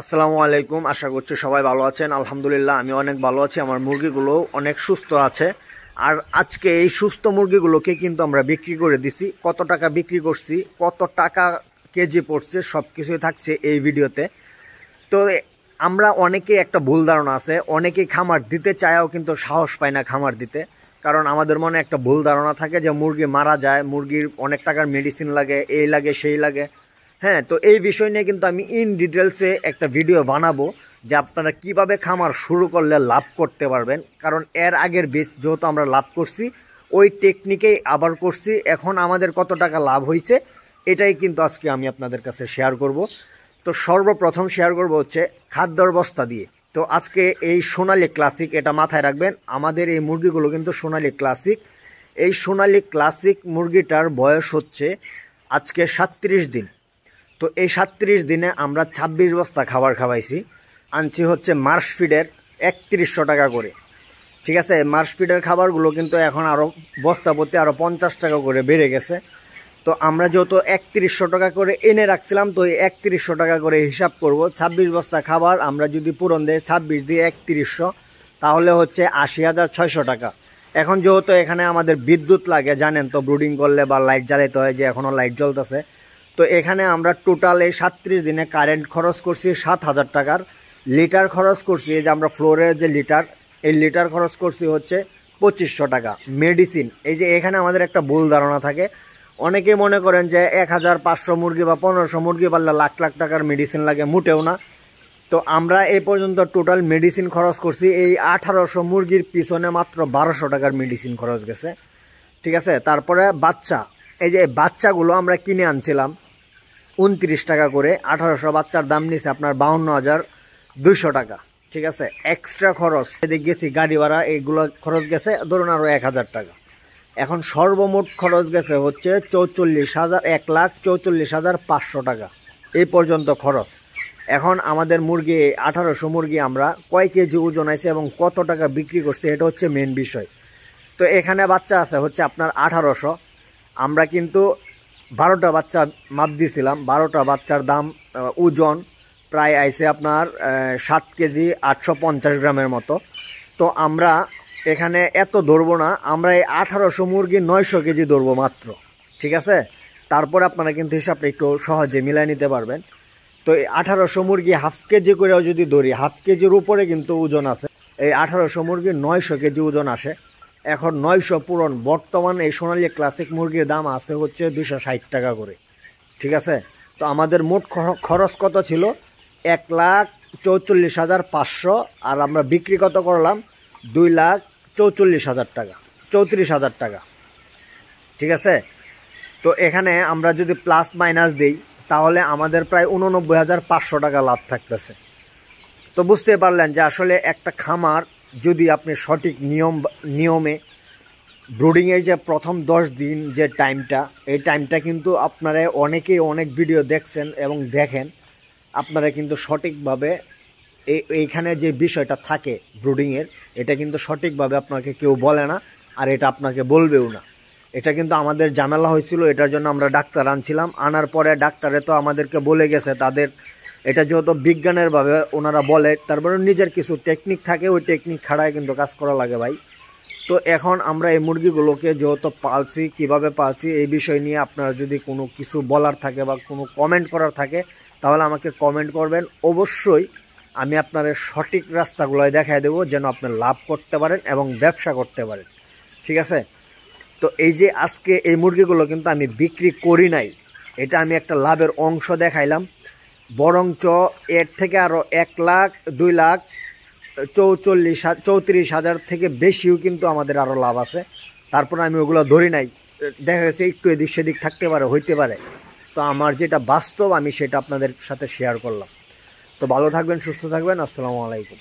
আসসালামু আলাইকুম। আশা করছি সবাই ভালো আছেন। আলহামদুলিল্লাহ আমি অনেক ভালো আছি, আমার মুরগিগুলো অনেক সুস্থ আছে। আর আজকে এই সুস্থ মুরগিগুলোকে কিন্তু আমরা বিক্রি করে দিছি। কত টাকা বিক্রি করছি, কত টাকা কেজি পড়ছে, সব কিছুই থাকছে এই ভিডিওতে। তো আমরা অনেকেই একটা ভুল ধারণা আছে, অনেকেই খামার দিতে চায়ও কিন্তু সাহস পায় না খামার দিতে। কারণ আমাদের মনে একটা ভুল ধারণা থাকে যে মুরগি মারা যায়, মুরগির অনেক টাকার মেডিসিন লাগে, এই লাগে সেই লাগে। হ্যাঁ, তো এই বিষয় নিয়ে কিন্তু আমি ইন ডিটেলসে একটা ভিডিও বানাবো যে আপনারা কিভাবে খামার শুরু করলে লাভ করতে পারবেন। কারণ এর আগের বেশ যেহেতু আমরা লাভ করছি, ওই টেকনিকেই আবার করছি। এখন আমাদের কত টাকা লাভ হয়েছে এটাই কিন্তু আজকে আমি আপনাদের কাছে শেয়ার করব। তো সর্বপ্রথম শেয়ার করব হচ্ছে খাদ্যর বস্তা দিয়ে। তো আজকে এই সোনালী ক্লাসিক, এটা মাথায় রাখবেন, আমাদের এই মুরগিগুলো কিন্তু সোনালী ক্লাসিক। এই সোনালী ক্লাসিক মুরগিটার বয়স হচ্ছে আজকে 37 দিন। তো এই 37 দিনে আমরা 26 বস্তা খাবার খাওয়াইছি। আনছি হচ্ছে মার্শ ফিডের 3100 টাকা করে। ঠিক আছে, মার্শ ফিডের খাবারগুলো কিন্তু এখন আরও বস্তা প্রতি আরও 50 টাকা করে বেড়ে গেছে। তো আমরা যেহেতু 3100 টাকা করে এনে রাখছিলাম, তো এই 3100 টাকা করে হিসাব করব। 26 বস্তা খাবার আমরা যদি পূরণ দেয় 26 দিয়ে 3100, তাহলে হচ্ছে 80,600 টাকা। এখন যেহেতু এখানে আমাদের বিদ্যুৎ লাগে, জানেন তো, ব্রুডিং করলে বা লাইট জ্বালাতে হয়, যে এখনও লাইট জ্বলতেছে। তো এখানে আমরা টোটাল এই 37 দিনে কারেন্ট খরচ করছি 7,000 টাকার। লিটার খরচ করছি, এই যে আমরা ফ্লোরের যে লিটার, এই লিটার খরচ করছি হচ্ছে 2500 টাকা। মেডিসিন, এই যে এখানে আমাদের একটা ভুল ধারণা থাকে, অনেকে মনে করেন যে 1500 মুরগি বা 1500 মুরগি পারলে লাখ লাখ টাকার মেডিসিন লাগে, মোটেও না। তো আমরা এই পর্যন্ত টোটাল মেডিসিন খরচ করছি এই 1800 মুরগির পিছনে মাত্র 1200 টাকার মেডিসিন খরচ গেছে। ঠিক আছে, তারপরে বাচ্চা, এই যে বাচ্চাগুলো আমরা কিনে আনছিলাম 29 টাকা করে। 1800 বাচ্চার দাম নিছে আপনার 52,200 টাকা। ঠিক আছে, এক্সট্রা খরচ এদিকে গেছি, গাড়ি ভাড়া, এইগুলো খরচ গেছে ধরুন আরও 1000 টাকা। এখন সর্বমোট খরচ গেছে হচ্ছে 1,44,500 টাকা এই পর্যন্ত খরচ। এখন আমাদের মুরগি 1800 মুরগি আমরা কয় কেজি ওজন আছে এবং কত টাকা বিক্রি করছে, এটা হচ্ছে মেন বিষয়। তো এখানে বাচ্চা আছে হচ্ছে আপনার 1800। আমরা কিন্তু 12টা বাচ্চা মাপ দিয়েছিলাম। 12টা বাচ্চার দাম ওজন প্রায় আইছে আপনার 7 কেজি 850 গ্রামের মতো। তো আমরা এখানে এত ধরবো না, আমরা এই 1800 মুরগি 900 কেজি ধরবো মাত্র। ঠিক আছে, তারপরে আপনারা কিন্তু হিসাবটা একটু সহজে মিলাই নিতে পারবেন। তো এই 1800 মুরগি হাফ কেজি করেও যদি ধরি, হাফ কেজির উপরে কিন্তু ওজন আছে। এই 1800 মুরগি 900 কেজি ওজন আসে। এখন 900 পূরণ, বর্তমান এই সোনালী ক্লাসিক মুরগির দাম আছে হচ্ছে 260 টাকা করে। ঠিক আছে, তো আমাদের মোট খরচ কত ছিল? 1,44,500, আর আমরা বিক্রি কত করলাম? 2,44,000 টাকা, 34,000 টাকা। ঠিক আছে, তো এখানে আমরা যদি প্লাস মাইনাস দিই তাহলে আমাদের প্রায় 89,500 টাকা লাভ থাকতেছে। তো বুঝতে পারলেন যে আসলে একটা খামার যদি আপনি সঠিক নিয়মে ব্রুডিংয়ের যে প্রথম 10 দিন যে টাইমটা, এই টাইমটা কিন্তু আপনারা অনেকেই অনেক ভিডিও দেখছেন এবং দেখেন, আপনারা কিন্তু সঠিকভাবে এইখানে যে বিষয়টা থাকে ব্রুডিংয়ের, এটা কিন্তু সঠিকভাবে আপনাকে কেউ বলে না, আর এটা আপনাকে বলবেও না। এটা কিন্তু আমাদের ঝামেলা হয়েছিল, এটার জন্য আমরা ডাক্তার আনছিলাম। আনার পরে ডাক্তারে তো আমাদেরকে বলে গেছে, তাদের এটা যেহেতু বিজ্ঞানের ভাবে ওনারা বলে, তারপরে নিজের কিছু টেকনিক থাকে, ওই টেকনিক খাড়ায় কিন্তু কাজ করা লাগে ভাই। তো এখন আমরা এই মুরগিগুলোকে যেহেতু পালছি, কিভাবে পালছি এই বিষয় নিয়ে আপনারা যদি কোনো কিছু বলার থাকে বা কোনো কমেন্ট করার থাকে তাহলে আমাকে কমেন্ট করবেন। অবশ্যই আমি আপনাদের সঠিক রাস্তাগুলোয় দেখায় দেবো, যেন আপনি লাভ করতে পারেন এবং ব্যবসা করতে পারেন। ঠিক আছে, তো এই যে আজকে এই মুরগিগুলো কিন্তু আমি বিক্রি করি নাই, এটা আমি একটা লাভের অংশ দেখাইলাম। বরঞ্চ এর থেকে আরও 1,34,000 থেকে বেশিও কিন্তু আমাদের আরও লাভ আছে। তারপরে আমি ওগুলো ধরি নাই, দেখা গেছে একটু এদিক সেদিক থাকতে পারে, হইতে পারে। তো আমার যেটা বাস্তব আমি সেটা আপনাদের সাথে শেয়ার করলাম। তো ভালো থাকবেন, সুস্থ থাকবেন। আসসালামু আলাইকুম।